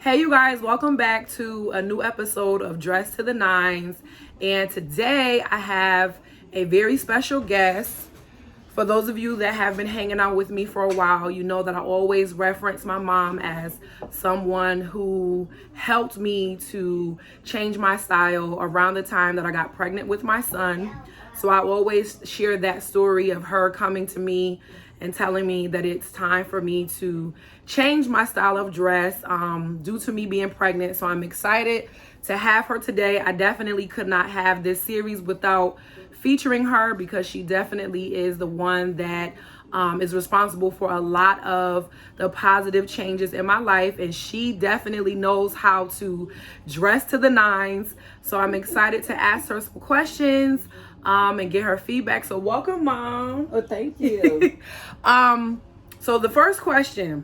Hey, you guys, welcome back to a new episode of Dress to the Nines. And today I have a very special guest. For those of you that have been hanging out with me for a while, you know that I always reference my mom as someone who helped me to change my style around the time that I got pregnant with my son. So I always share that story of her coming to me and telling me that it's time for me to change my style of dress due to me being pregnant. So I'm excited to have her today. I definitely could not have this series without featuring her because she definitely is the one that is responsible for a lot of the positive changes in my life, and she definitely knows how to dress to the nines. So I'm excited to ask her some questions and get her feedback. So welcome, Mom. Oh, thank you. So the first question: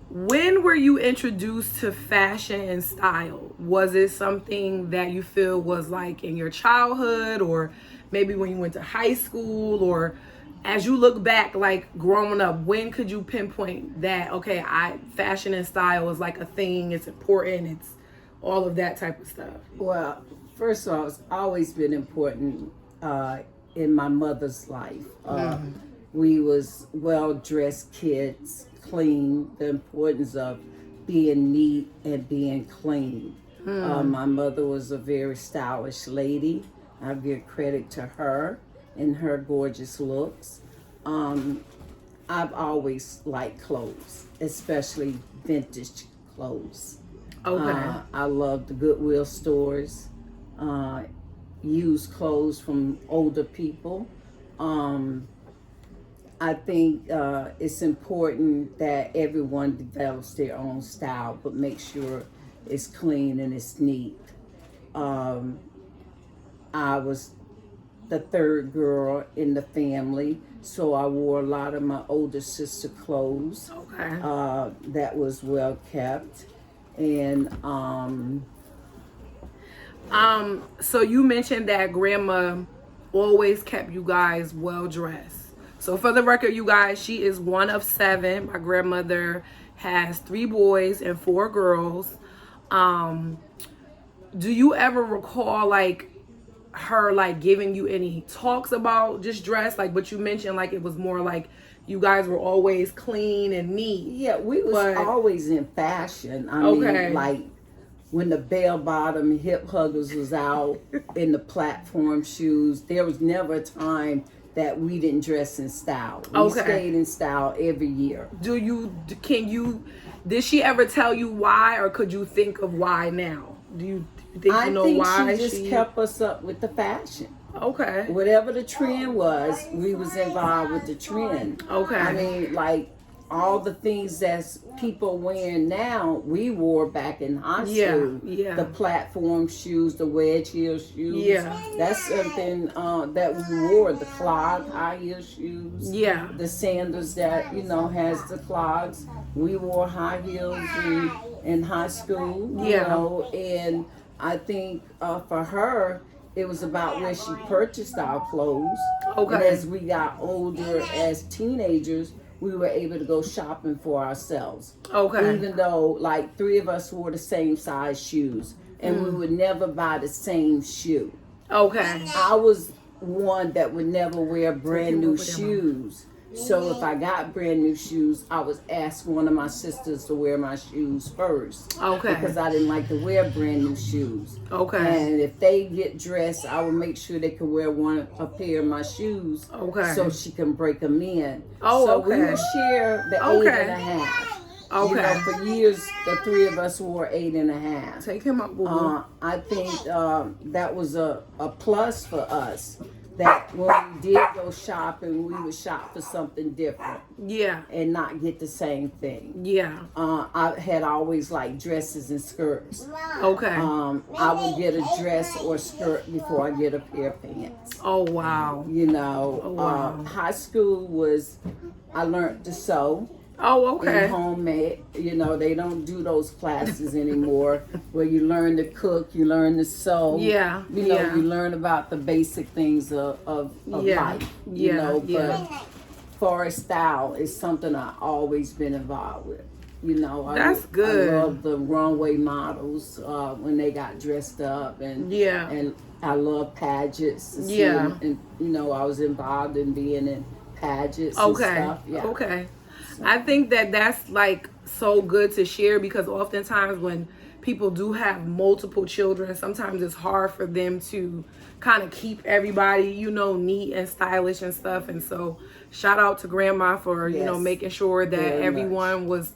when were you introduced to fashion and style? Was it something that you feel was like in your childhood, or maybe when you went to high school, or as you look back, like growing up, when could you pinpoint that, okay, fashion and style is like a thing, it's important, it's all of that type of stuff? Well, first of all, it's always been important in my mother's life. We was well-dressed kids, clean, the importance of being neat and being clean. My mother was a very stylish lady. I give credit to her and her gorgeous looks. I've always liked clothes, especially vintage clothes. Okay. I love the Goodwill stores, used clothes from older people. I think it's important that everyone develops their own style, but make sure it's clean and it's neat. I was the third girl in the family, so I wore a lot of my older sister clothes. Okay. That was well kept. And so you mentioned that grandma always kept you guys well dressed. So for the record, you guys, she is one of 7. My grandmother has 3 boys and 4 girls. Do you ever recall like her like giving you any talks about just dress? Like, but you mentioned like it was more like you guys were always clean and neat. yeah, we was always in fashion. I mean, like when the bell bottom hip huggers was out in the platform shoes, there was never a time that we didn't dress in style. We stayed in style every year. Did she ever tell you why, or could you think of why now? Do you think you know why? I think she just kept us up with the fashion. Okay. Whatever the trend was, we was involved with the trend. Okay. I mean, like all the things that people wearing now, we wore back in high school. Yeah. The platform shoes, the wedge heel shoes. Yeah. That's something that we wore. The clog high heel shoes. Yeah. The sandals that has the clogs. We wore high heels in high school. You know, and I think for her, it was about where she purchased our clothes. Okay. And as we got older, as teenagers, we were able to go shopping for ourselves. Okay. Even though like 3 of us wore the same size shoes, and we would never buy the same shoe. Okay. I was one that would never wear brand new shoes. So if I got brand new shoes, I would ask one of my sisters to wear my shoes first. Okay. Because I didn't like to wear brand new shoes. Okay. And if they get dressed, I would make sure they could wear a pair of my shoes. Okay. So she can break them in. Oh, so okay. we would share the 8.5. Okay. For years, the 3 of us wore 8.5. Take him up, boo. I think that was a plus for us. That when we did go shopping, we would shop for something different. Yeah. And not get the same thing. Yeah. I had always liked dresses and skirts. Okay. I would get a dress or skirt before I get a pair of pants. Oh, wow. High school was, I learned to sew. Oh, okay. And homemade. They don't do those classes anymore where you learn to cook, you learn to sew. Yeah. You learn about the basic things of life. But forest style is something I've always been involved with. You know, That's good. I love the runway models when they got dressed up, and I love pageants. And you know, I was involved in being in pageants and stuff. Yeah. Okay. I think that that's like so good to share, because oftentimes when people do have multiple children, sometimes it's hard for them to kind of keep everybody, you know, neat and stylish and stuff. And so shout out to grandma for, you know, making sure that everyone was,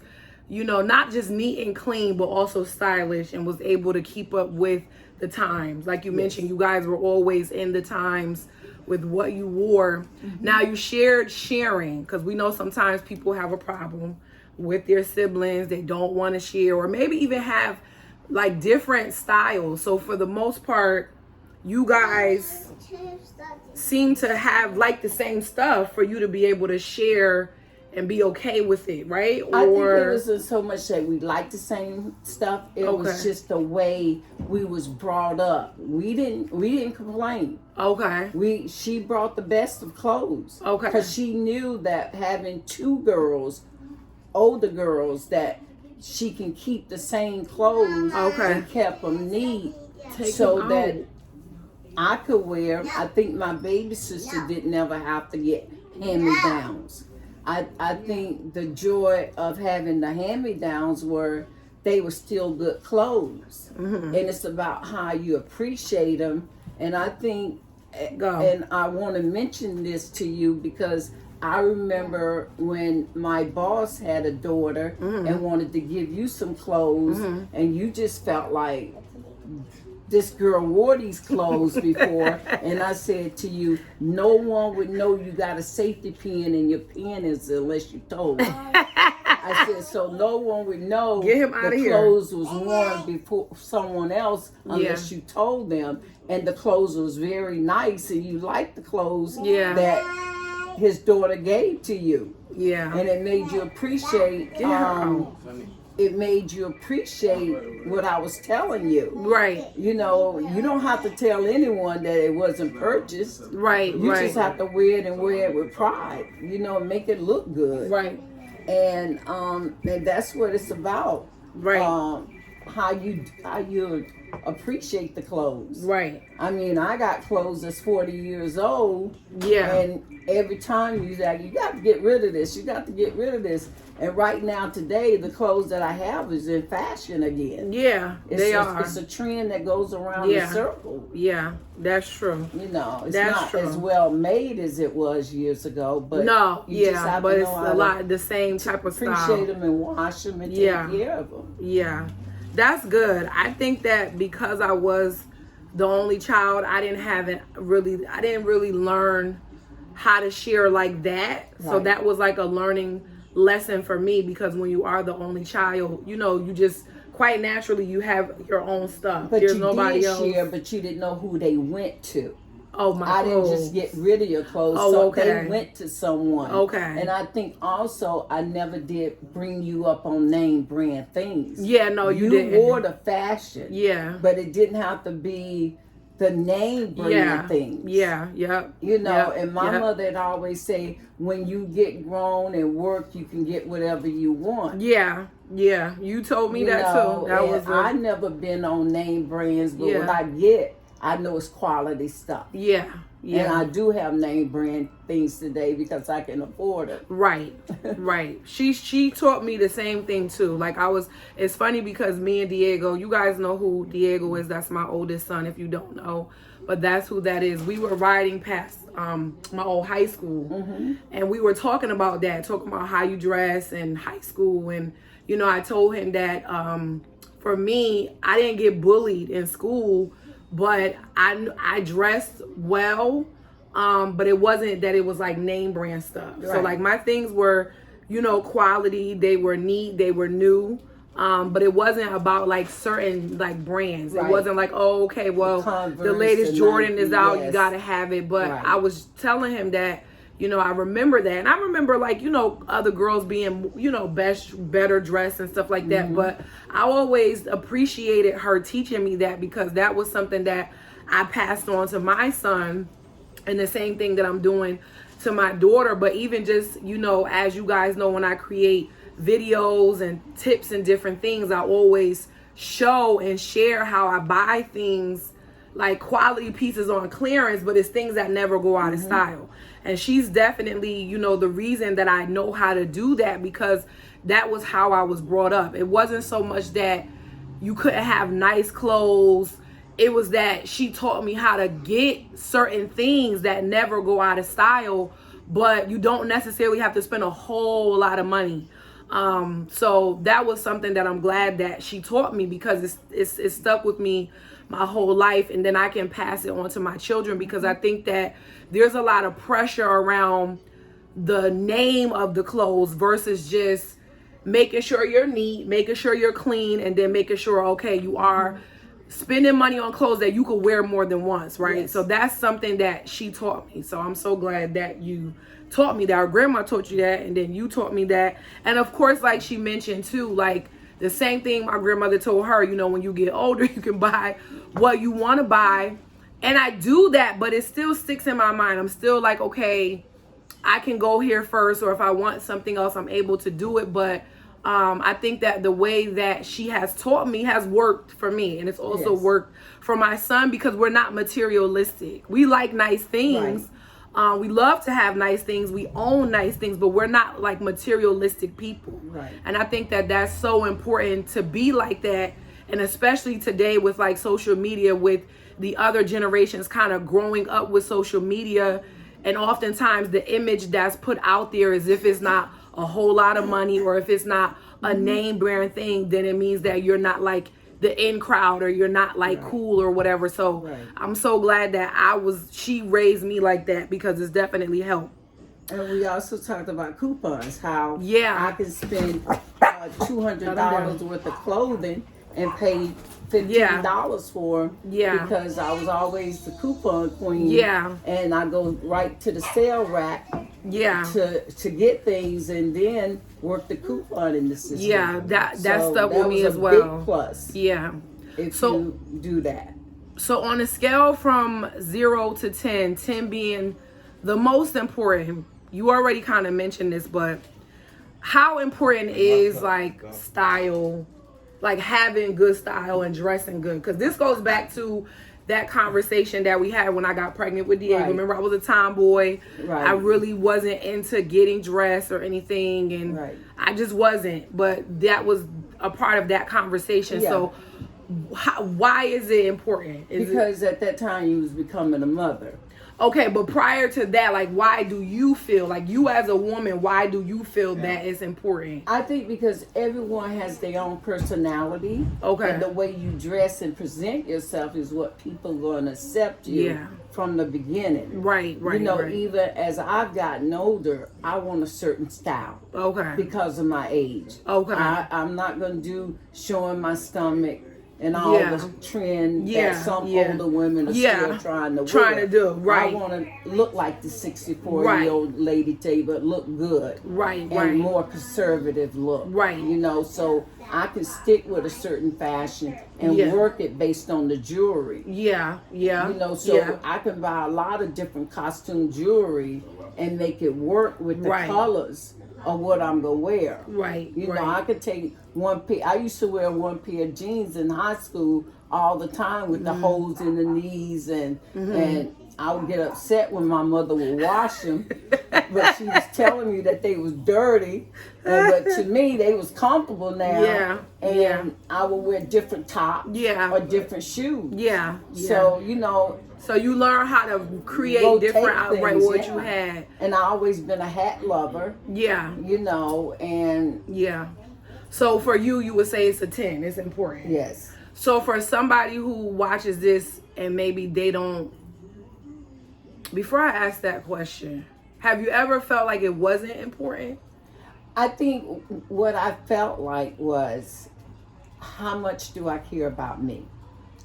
you know, not just neat and clean, but also stylish, and was able to keep up with the times. Like you mentioned, you guys were always in the times with what you wore. Now you shared sharing, because we know sometimes people have a problem with their siblings. They don't want to share, or maybe even have like different styles. So for the most part, you guys seem to have like the same stuff for you to be able to share and be okay with it, right? I think it wasn't so much that we liked the same stuff. It was just the way we was brought up. We didn't complain. Okay. She brought the best of clothes. Okay. Because she knew that having two girls, older girls, that she can keep the same clothes and kept them neat, so that I could wear. I think my baby sister didn't ever have to get hand-me-downs. I think the joy of having the hand-me-downs were they were still good clothes. And it's about how you appreciate them. And I think, and I want to mention this to you because I remember when my boss had a daughter and wanted to give you some clothes, and you just felt like, this girl wore these clothes before, and I said to you, no one would know you got a safety pin in your panties unless you told them. I said, so no one would know the clothes was worn before someone else unless you told them. And the clothes was very nice, and you liked the clothes that his daughter gave to you. Yeah. And it made you appreciate it made you appreciate what I was telling you. Right. You know, you don't have to tell anyone that it wasn't purchased. Right. You just have to wear it and wear it with pride. You know, make it look good. Right. And that's what it's about. Right. How you appreciate the clothes. Right. I mean, I got clothes that's 40 years old. Yeah. And every time you got to get rid of this. You got to get rid of this. And right now, today, the clothes that I have is in fashion again. Yeah, they are. It's a trend that goes around the circle. Yeah, that's true. You know, it's not as well made as it was years ago, but but it's a lot the same type of style. Appreciate them and wash them and take care of them. Yeah, that's good. I think that because I was the only child, I didn't really learn how to share like that. Right. So that was like a learning lesson for me, because when you are the only child, you know, you just quite naturally you have your own stuff. But there's nobody else. Share, but you didn't know who they went to. Oh, my I clothes. Didn't just get rid of your clothes. Oh, so they went to someone. Okay. And I think also I never did bring you up on name brand things. Yeah, no, you didn't. You wore the fashion. Yeah. But it didn't have to be the name brand things. Yeah, yep. You know, and my mother would always say, when you get grown and work, you can get whatever you want. Yeah, yeah. You told me that too. I never been on name brands, but what I get, I know it's quality stuff. Yeah. Yeah. And I do have name brand things today because I can afford it. Right, right. She taught me the same thing too. Like it's funny because me and Diego, you guys know who Diego is. That's my oldest son if you don't know. But that's who that is. We were riding past my old high school and we were talking about how you dress in high school. And, you know, I told him that for me, I didn't get bullied in school, but I dressed well, but it wasn't that it was like name brand stuff. Right. So like my things were, you know, quality. They were neat. They were new. But it wasn't about like certain like brands. Right. It wasn't like, oh, okay, well, the latest Jordan is out. You got to have it. But I was telling him that, you know, I remember that. And I remember like, you know, other girls being, you know, better dressed and stuff like that. But I always appreciated her teaching me that, because that was something that I passed on to my son, and the same thing that I'm doing to my daughter. But even just, you know, as you guys know, when I create videos and tips and different things, I always show and share how I buy things, like quality pieces on clearance, but it's things that never go out of style. And she's definitely, you know, the reason that I know how to do that, because that was how I was brought up. It wasn't so much that you couldn't have nice clothes. It was that she taught me how to get certain things that never go out of style, but you don't necessarily have to spend a whole lot of money. So that was something that I'm glad that she taught me, because it's stuck with me my whole life, and then I can pass it on to my children, because I think that there's a lot of pressure around the name of the clothes versus just making sure you're neat, making sure you're clean, and then making sure, okay, you are spending money on clothes that you could wear more than once, right? Yes. So that's something that she taught me. So I'm so glad that you taught me that. Our grandma taught you that, and then you taught me that. And of course, like she mentioned too, like the same thing my grandmother told her, you know, when you get older, you can buy what you want to buy. And I do that, but it still sticks in my mind. I'm still like, okay, I can go here first, or if I want something else, I'm able to do it. But I think that the way that she has taught me has worked for me, and it's also worked for my son, because we're not materialistic. We like nice things. Right. We love to have nice things. We own nice things, but we're not like materialistic people. Right. And I think that that's so important to be like that. And especially today with like social media, with the other generations kind of growing up with social media. And oftentimes the image that's put out there is, if it's not a whole lot of money, or if it's not a name brand thing, then it means that you're not like the in crowd, or you're not like cool or whatever. So I'm so glad that she raised me like that, because it's definitely helped. And we also talked about coupons, how I can spend $200 worth of clothing and pay $15 for them, because I was always the coupon queen. And I go right to the sale rack to get things, and then work the coupon in the system. That stuck with me as well. Big plus. If you do that. So on a scale from 0 to 10, 10 being the most important, you already kind of mentioned this, but how important is like style, like having good style and dressing good? Because this goes back to that conversation that we had when I got pregnant with Diego. Remember, I was a tomboy. I really wasn't into getting dressed or anything, and I just wasn't. But that was a part of that conversation. So why is it important? Because at that time you was becoming a mother. Okay, but prior to that, like, why do you feel, like, you as a woman, why do you feel that it's important? I think because everyone has their own personality. And the way you dress and present yourself is what people are going to accept you from the beginning. You know, even as I've gotten older, I want a certain style. Because of my age. I'm not going to do showing my stomach and all the trend that some older women are still trying to do. I want to look like the 64-year-old lady today, but look good. And more conservative look. You know, so I can stick with a certain fashion and work it based on the jewelry. You know, so I can buy a lot of different costume jewelry and make it work with the colors of what I'm gonna wear. You know, I could take one pair. I used to wear one pair of jeans in high school all the time with the holes in the knees, and I would get upset when my mother would wash them, but she was telling me that they was dirty. But to me, they was comfortable now. And I would wear different tops or different shoes. So, you know. So you learn how to create different outright what you had. And I always been a hat lover. You know, and. So for you, you would say it's a 10. It's important. Yes. So for somebody who watches this and maybe they don't. Before I ask that question, have you ever felt like it wasn't important? I think what I felt like was, how much do I care about me?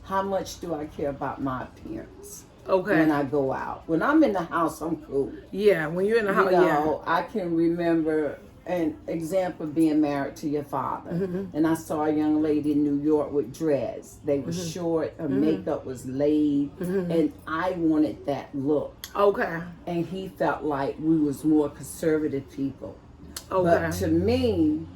How much do I care about my appearance? When I go out. When I'm in the house, I'm cool. When you're in the house, you know, I can remember an example being married to your father. And I saw a young lady in New York with dreads. They were short, her makeup was laid, and I wanted that look. And he felt like we was more conservative people. But to me,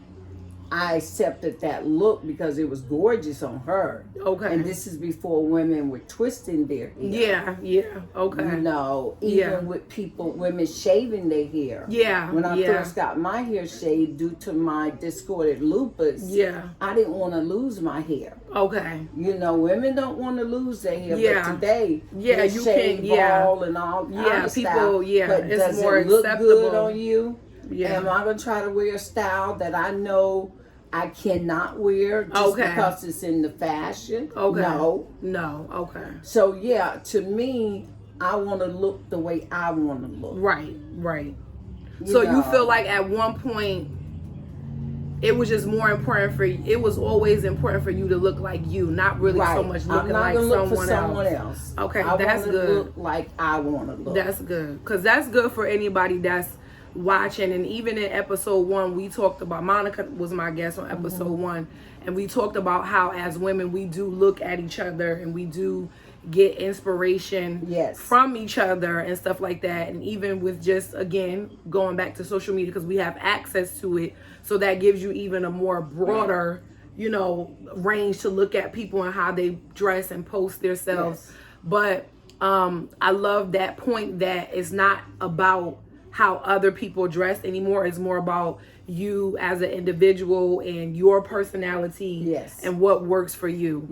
I accepted that look because it was gorgeous on her. Okay. And this is before women were twisting their hair. Yeah. Okay. You know, even with women shaving their hair. Yeah. When I first got my hair shaved due to my discorded lupus, I didn't want to lose my hair. Okay. You know, women don't want to lose their hair, but today, you shave can, ball and all kind of people, style. But it's does more it look acceptable. good on you? Yeah. Am I going to try to wear a style that I know I cannot wear just because it's in the fashion? Okay. No. Okay. So, to me, I want to look the way I want to look. Right. So you feel like at one point, it was just more important for you. It was always important for you to look like you, not really so much looking like someone else. Okay, that's good. Look like I want to look. That's good, because that's good for anybody that's watching. And even in episode 1, we talked about, Monica was my guest on episode 1, and we talked about how as women we do look at each other and we do get inspiration from each other and stuff like that. And even with just, again, going back to social media, because we have access to it, so that gives you even a more broader range to look at people and how they dress and post themselves. But I love that point that it's not about how other people dress anymore. It's more about you as an individual and your personality and what works for you.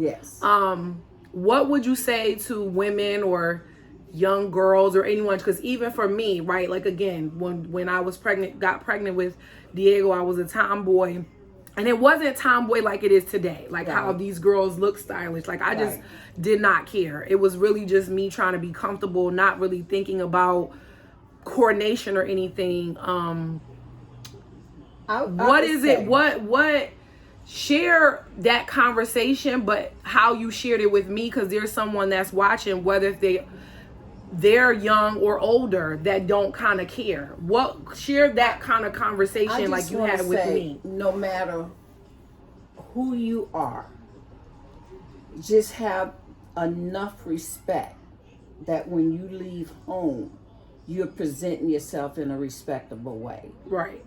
What would you say to women or young girls or anyone? Because even for me, right, like again, when I was got pregnant with Diego, I was a tomboy, and it wasn't tomboy like it is today, like how these girls look stylish. Like I just did not care. It was really just me trying to be comfortable, not really thinking about coordination or anything. What is it? What? Share that conversation, but how you shared it with me, because there's someone that's watching, whether they're young or older, that don't kind of care. Share that kind of conversation like you had with me. No matter who you are, just have enough respect that when you leave home, you're presenting yourself in a respectable way. Right.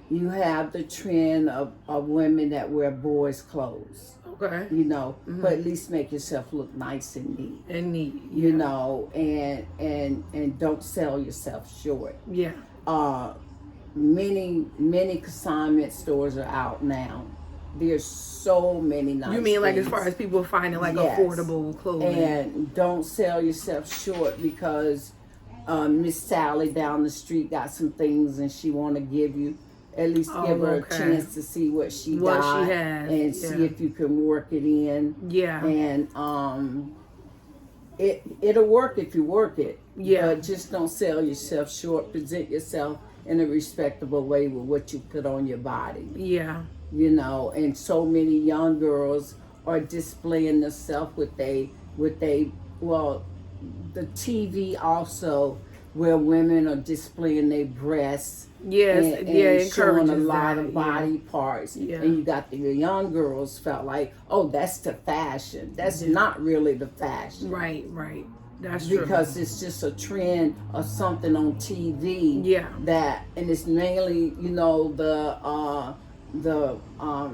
You have the trend of women that wear boys' clothes. Okay. But at least make yourself look nice and neat. And don't sell yourself short. Yeah. Many consignment stores are out now. There's so many nice You mean like things. as far as people finding like affordable clothing? And don't sell yourself short because Miss Sally down the street got some things and she want to give you. At least give her a chance to see what she got and see if you can work it in. Yeah. And it'll work if you work it. Yeah. But just don't sell yourself short. Present yourself in a respectable way with what you put on your body. Yeah. And so many young girls are displaying themselves with the TV also, where women are displaying their breasts. Yes, and showing a lot of body parts. Yeah. And you got the young girls felt like, oh, that's the fashion. That's not really the fashion. Right. That's true. Because it's just a trend or something on TV. Yeah. And it's mainly, the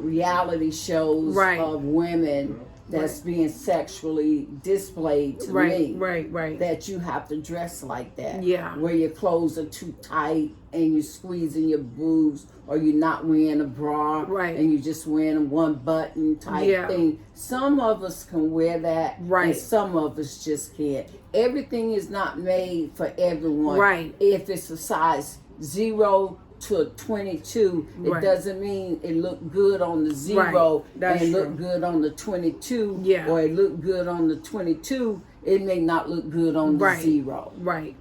reality shows of women that's being sexually displayed to me. Right. That you have to dress like that. Yeah. Where your clothes are too tight and you're squeezing your boobs, or you're not wearing a bra. Right. And you're just wearing a one button type thing. Some of us can wear that. Right. And some of us just can't. Everything is not made for everyone. Right. If it's a size 0 to 22, it doesn't mean it looked good on the 0 and look good on the 22. Yeah. Or it looked good on the 22, it may not look good on the 0. Right.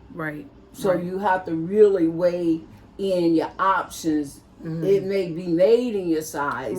So you have to really weigh in your options. Mm-hmm. It may be made in your size,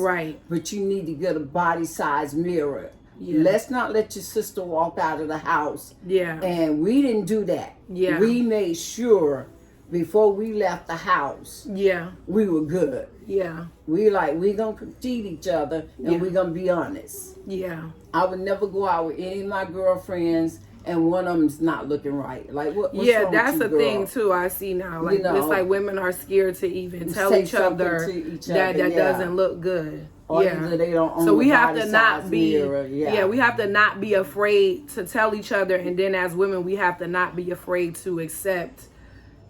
but you need to get a body size mirror. Yeah. Let's not let your sister walk out of the house. Yeah. And we didn't do that. Yeah. We made sure before we left the house, we were good. Yeah. We gonna critique each other and we gonna be honest. Yeah. I would never go out with any of my girlfriends and one of them's not looking right. Like what's yeah, wrong that's with you, a girl? thing too. I see now. Like it's like women are scared to even tell Say each something other to each that other, doesn't look good. Or yeah. either they don't own So we the have body to not size be mirror. Yeah. we have to not be afraid to tell each other, and then as women we have to not be afraid to accept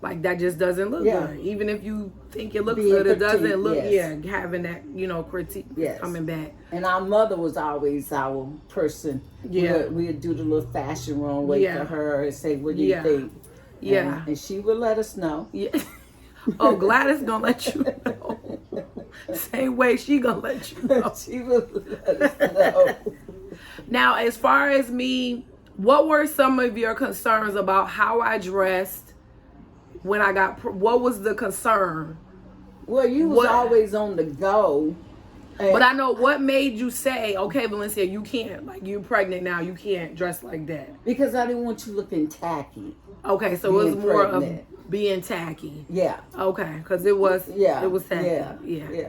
like that just doesn't look good. Even if you think it looks good, it doesn't look having that, critique coming back. And our mother was always our person. Yeah. We'd do the little fashion runway for her and say, what do you think? Yeah. And she would let us know. Yeah. Oh, Gladys gonna let you know. Same way she gonna let you know. She would let us know. Now, as far as me, what were some of your concerns about how I dressed when I got, what was the concern? Well, you was always on the go. But I know what made you say, okay, Valencia, you can't, like, you're pregnant now, you can't dress like that. Because I didn't want you looking tacky. Okay, so it was more of being tacky. Yeah. Okay, because it was tacky. Yeah,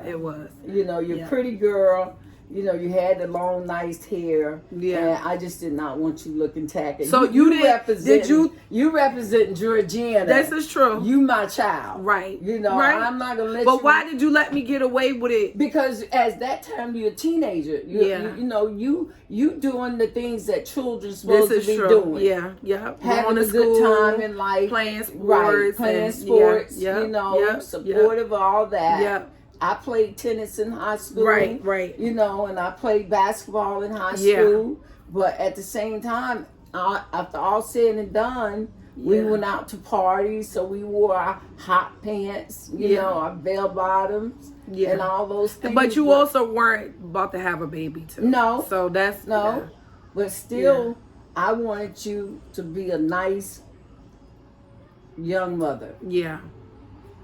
it was. You're a pretty girl. You had the long, nice hair. Yeah. And I just did not want you looking tacky. So you representing Georgiana. This is true. You my child. Right. Right. I'm not going to let But why did you let me get away with it? Because at that time you're a teenager. You doing the things that children's supposed to be doing. Yeah. Having a good time in life. Playing sports. Right. Playing sports. Supportive of all that. Yeah. I played tennis in high school. Right. And I played basketball in high school. But at the same time, after all said and done, we went out to parties. So we wore our hot pants, our bell bottoms, and all those things. But you also weren't about to have a baby, too. No. So that's... No. Yeah. But still, I wanted you to be a nice young mother. Yeah.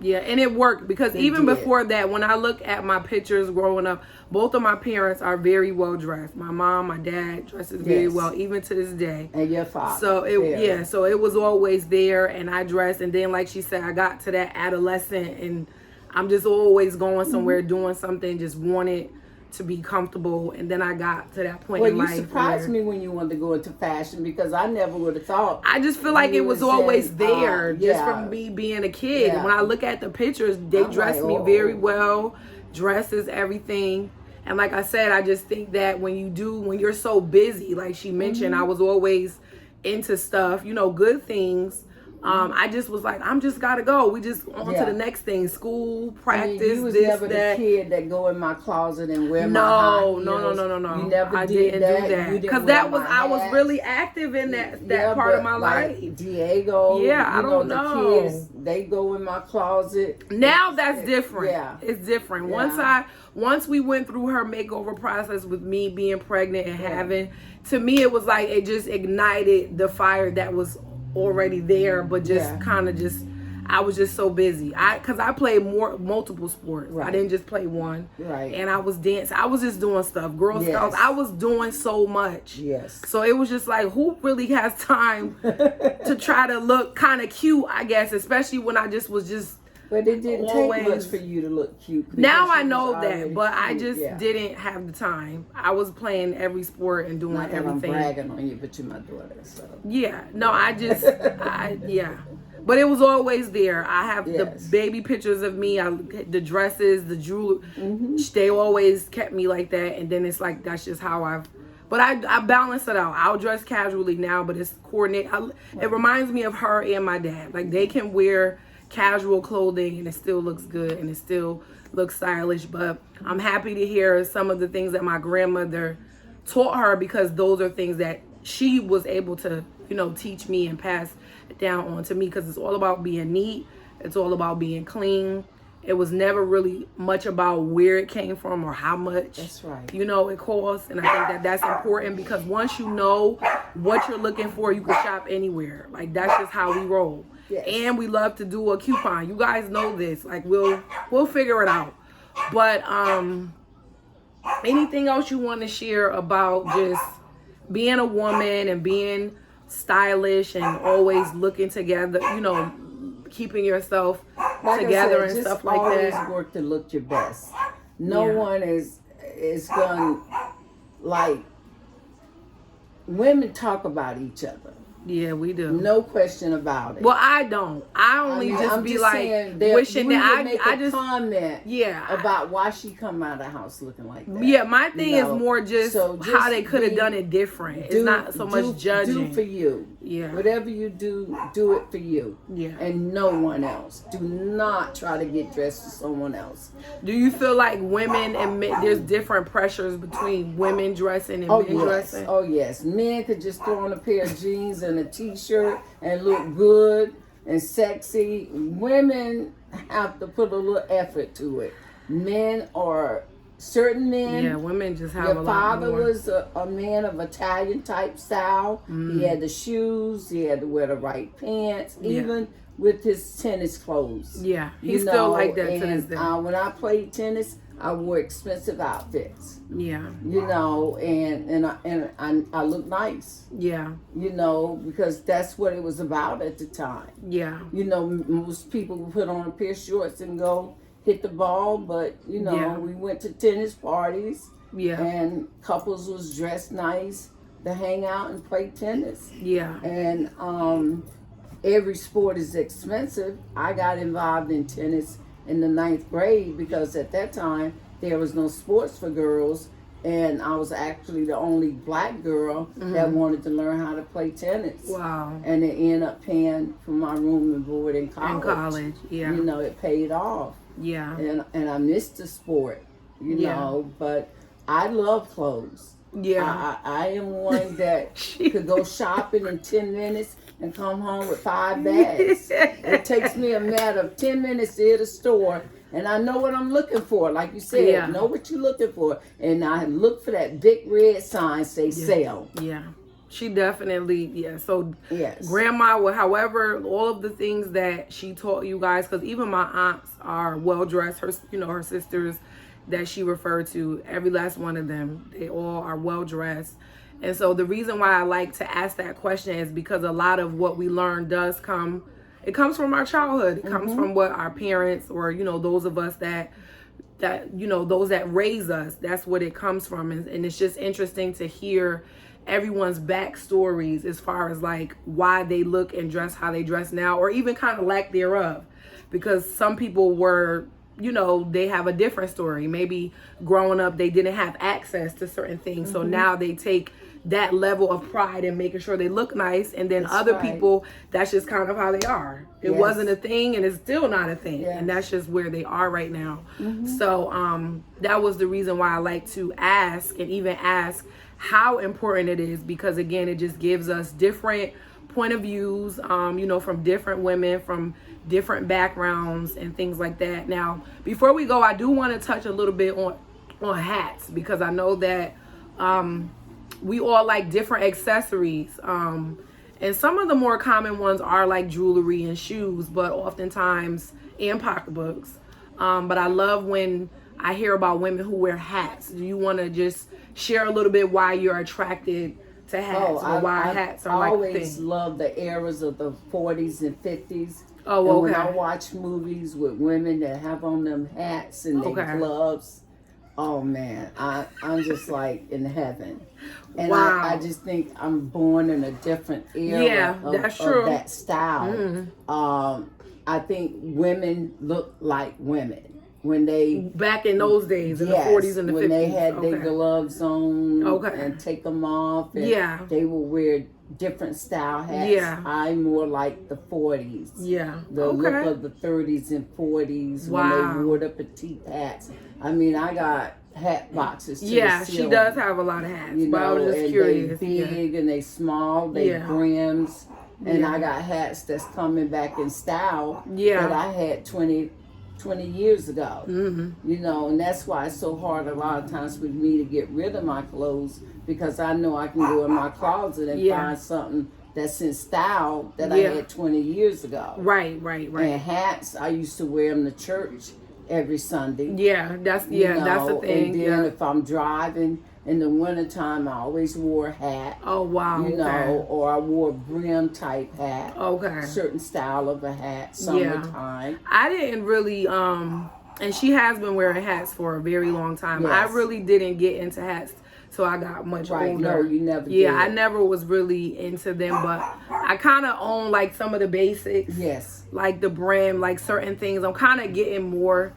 Yeah, and it worked because even before that, when I look at my pictures growing up, both of my parents are very well dressed. My mom, my dad dresses very well, even to this day. And your father. So so it was always there, and I dressed. And then, like she said, I got to that adolescent, and I'm just always going somewhere, doing something, just wanted to be comfortable. And then I got to that point in life. Well, you surprised me when you wanted to go into fashion because I never would have thought. I just feel like it was always there, just from me being a kid. When I look at the pictures, they dress me very well. Dresses, everything. And like I said, I just think that when you're so busy, like she mentioned, I was always into stuff, good things. I just was like, I'm just gotta go. We just on to the next thing. School, practice, you was this, never that. the kid that go in my closet and wear my high heels. No. You never I didn't do that. Because I was really active in that part of my life. Diego, I don't know. The kids, they go in my closet. Now that's different. Yeah. It's different. Once we went through her makeover process with me being pregnant and having, to me it was like it just ignited the fire that was already there, but just kind of I was just so busy. Because I played multiple sports. I didn't just play one. And I was dancing. I was just doing stuff. Girl Scouts. I was doing so much. So it was just like, who really has time to try to look kind of cute, I guess, especially when I just was just. But it didn't take much for you to look cute. Now I know that, but I just didn't have the time. I was playing every sport and doing everything. I'm bragging on you, but you're my daughter, so. Yeah. No, But it was always there. I have the baby pictures of me, the dresses, the jewelry. They always kept me like that. And then it's like, that's just how but I balance it out. I'll dress casually now, but it's coordinated. It reminds me of her and my dad. Like, they can wear casual clothing and it still looks good and it still looks stylish. But I'm happy to hear some of the things that my grandmother taught her, because those are things that she was able to, teach me and pass it down on to me, because it's all about being neat. It's all about being clean. It was never really much about where it came from or how much it costs. And I think that's important, because once you know what you're looking for, you can shop anywhere. Like, that's just how we roll. And we love to do a coupon. You guys know this. Like, we'll figure it out. But anything else you want to share about just being a woman and being stylish and always looking together, keeping yourself together and stuff like that? Always work to look your best. No one is going, like, women talk about each other. Yeah, we do. No question about it. Well, I don't. I only I'm be just like saying wishing we that would make I a just comment yeah. about why she come out of the house looking like that. Yeah, my thing You is know? more just So how they could have done it different. It's not so much judging. Do for you. Yeah. Whatever you do it for you. Yeah. And no one else. Do not try to get dressed for someone else. Do you feel like women and men, there's different pressures between women dressing and men dressing? Oh yes. Men could just throw on a pair of jeans and a t-shirt and look good and sexy. Women have to put a little effort to it. Certain men. Yeah, women just have a lot more. Your father was a man of Italian type style. He had the shoes. He had to wear the right pants. Even with his tennis clothes. Yeah, he's still like that to this day. When I played tennis, I wore expensive outfits. Yeah. You know, and I look nice. Yeah. You know, because that's what it was about at the time. Yeah. You know, most people would put on a pair of shorts and go hit the ball, but you know, we went to tennis parties. Yeah. And couples was dressed nice to hang out and play tennis. Yeah. And every sport is expensive. I got involved in tennis in the 9th grade because at that time there was no sports for girls, and I was actually the only black girl that wanted to learn how to play tennis. Wow. And it ended up paying for my room and board in college. In college, yeah. You know, it paid off. Yeah. And I missed the sport, you know, but I love clothes. Yeah. I am one that could go shopping in 10 minutes and come home with 5 bags. It takes me a matter of 10 minutes to hit a store, and I know what I'm looking for. Like you said, know what you're looking for. And I look for that big red sign say sale. Yeah. She definitely, So yes. Grandma, however, all of the things that she taught you guys, because even my aunts are well dressed. Her, her sisters that she referred to, every last one of them, they all are well dressed. And so the reason why I like to ask that question is because a lot of what we learn comes from our childhood. It comes from what our parents or, those of us that those that raise us, that's what it comes from. And it's just interesting to hear everyone's backstories as far as like why they look and dress how they dress now, or even kind of lack thereof, because some people were, they have a different story. Maybe growing up they didn't have access to certain things, so now they take that level of pride in making sure they look nice, and then other people, that's just kind of how they are. It wasn't a thing, and it's still not a thing, and that's just where they are right now. So that was the reason why I like to ask, and even ask how important it is, because again, it just gives us different point of views, from different women, from different backgrounds and things like that. Now, before we go, I do want to touch a little bit on hats, because I know that we all like different accessories, and some of the more common ones are like jewelry and shoes, but oftentimes, and pocketbooks. But I love when I hear about women who wear hats. Do you want to just share a little bit why you're attracted to hats, or why hats are like the thing? I always love the eras of the 40s and 50s. Oh, and okay. When I watch movies with women that have on them hats and their gloves, oh man, I'm just like in heaven. And I just think I'm born in a different era of that style. I think women look like women. When they back in those days, in the 40s and the 50s, when they had their gloves on and take them off, and they would wear different style hats. I'm more like the 40s. The look of the 30s and 40s when they wore the petite hats. I mean, I got hat boxes. She does have a lot of hats. But I was just curious. They big and they small. They brims, and I got hats that's coming back in style that I had 20 years ago. And that's why it's so hard a lot of times with me to get rid of my clothes, because I know I can go in my closet and find something that's in style that I had 20 years ago. Right. And hats, I used to wear them to church every Sunday. That's the thing. And then if I'm driving in the wintertime, I always wore a hat. Oh, wow. Or I wore a brim type hat. Certain style of a hat, summertime. I didn't really, and she has been wearing hats for a very long time. I really didn't get into hats so I got much Right. older. No, you never Yeah, did. I never was really into them, but I kind of own like some of the basics. Yes. Like the brim, like certain things. I'm kind of getting more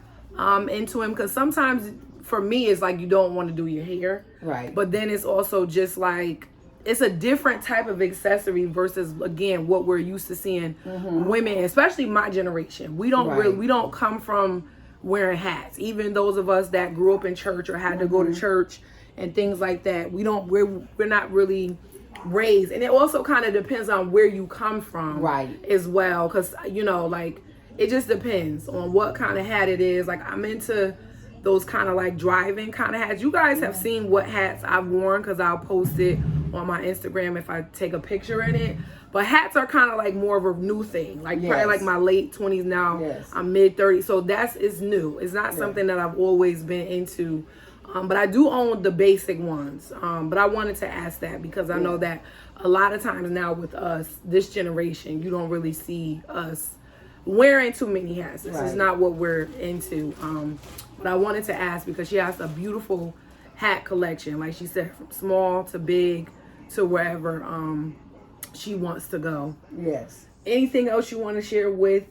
into them because sometimes for me it's like you don't want to do your hair. Right. But then it's also just like it's a different type of accessory versus again what we're used to seeing women, especially my generation. We don't we don't come from wearing hats. Even those of us that grew up in church or had to go to church and things like that, we're not really raised. And it also kind of depends on where you come from as well, because like it just depends on what kind of hat it is. Like I'm into those kind of like driving kind of hats. You guys have seen what hats I've worn because I'll post it on my Instagram if I take a picture in it. But hats are kind of like more of a new thing. Like probably like my late 20s now. I'm mid 30s. So it's new. It's not something that I've always been into. But I do own the basic ones. But I wanted to ask that because I know that a lot of times now with us, this generation, you don't really see us wearing too many hats. This is not what we're into. But I wanted to ask because she has a beautiful hat collection. Like she said, from small to big to wherever she wants to go. Yes. Anything else you want to share with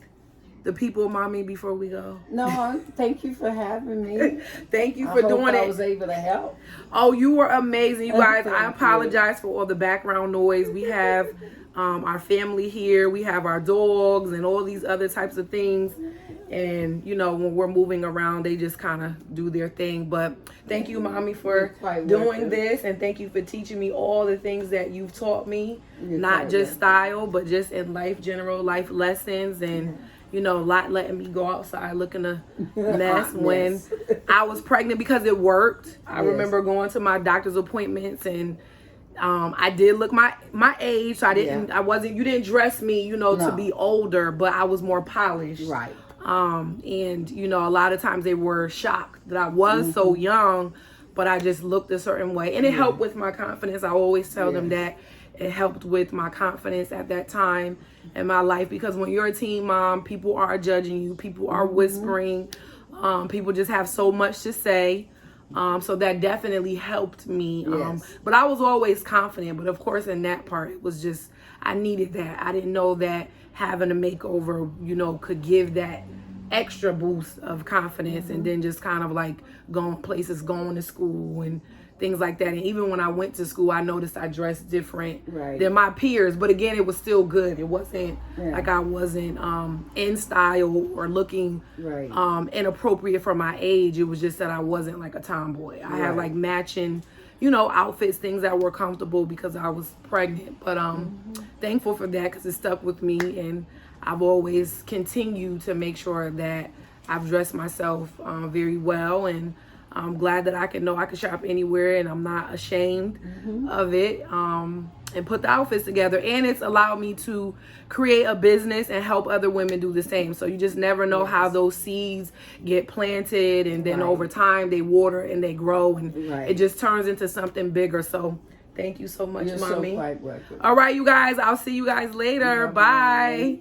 the people, Mommy, before we go? No, thank you for having me. Thank you for doing it. I was able to help. Oh, you were amazing, you guys. I apologize for all the background noise. We have our family here. We have our dogs and all these other types of things. And, when we're moving around, they just kind of do their thing. But thank you, Mommy, for doing this. And thank you for teaching me all the things that you've taught me. Not just style, but just in life, general life lessons. And, letting me go outside looking a mess when I was pregnant because it worked. I remember going to my doctor's appointments and I did look my age. So you didn't dress me, to be older, but I was more polished. Right. And a lot of times they were shocked that I was so young, but I just looked a certain way. And it helped with my confidence. I always tell them that it helped with my confidence at that time in my life, because when you're a teen mom, people are judging you, people are whispering, people just have so much to say. So that definitely helped me. But I was always confident. But of course, in that part, it was just, I needed that. I didn't know that having a makeover, could give that extra boost of confidence. And then just kind of like going places, going to school and things like that. And even when I went to school, I noticed I dressed different than my peers. But again, it was still good. It wasn't like I wasn't in style or looking inappropriate for my age. It was just that I wasn't like a tomboy. I had like matching, outfits, things that were comfortable because I was pregnant. But thankful for that because it stuck with me. And I've always continued to make sure that I've dressed myself very well. And I'm glad that I can shop anywhere and I'm not ashamed of it, and put the outfits together. And it's allowed me to create a business and help other women do the same. So you just never know how those seeds get planted, and then over time they water and they grow, and it just turns into something bigger. So thank you so much, Mommy. So quite welcome. All right, you guys, I'll see you guys later. Bye.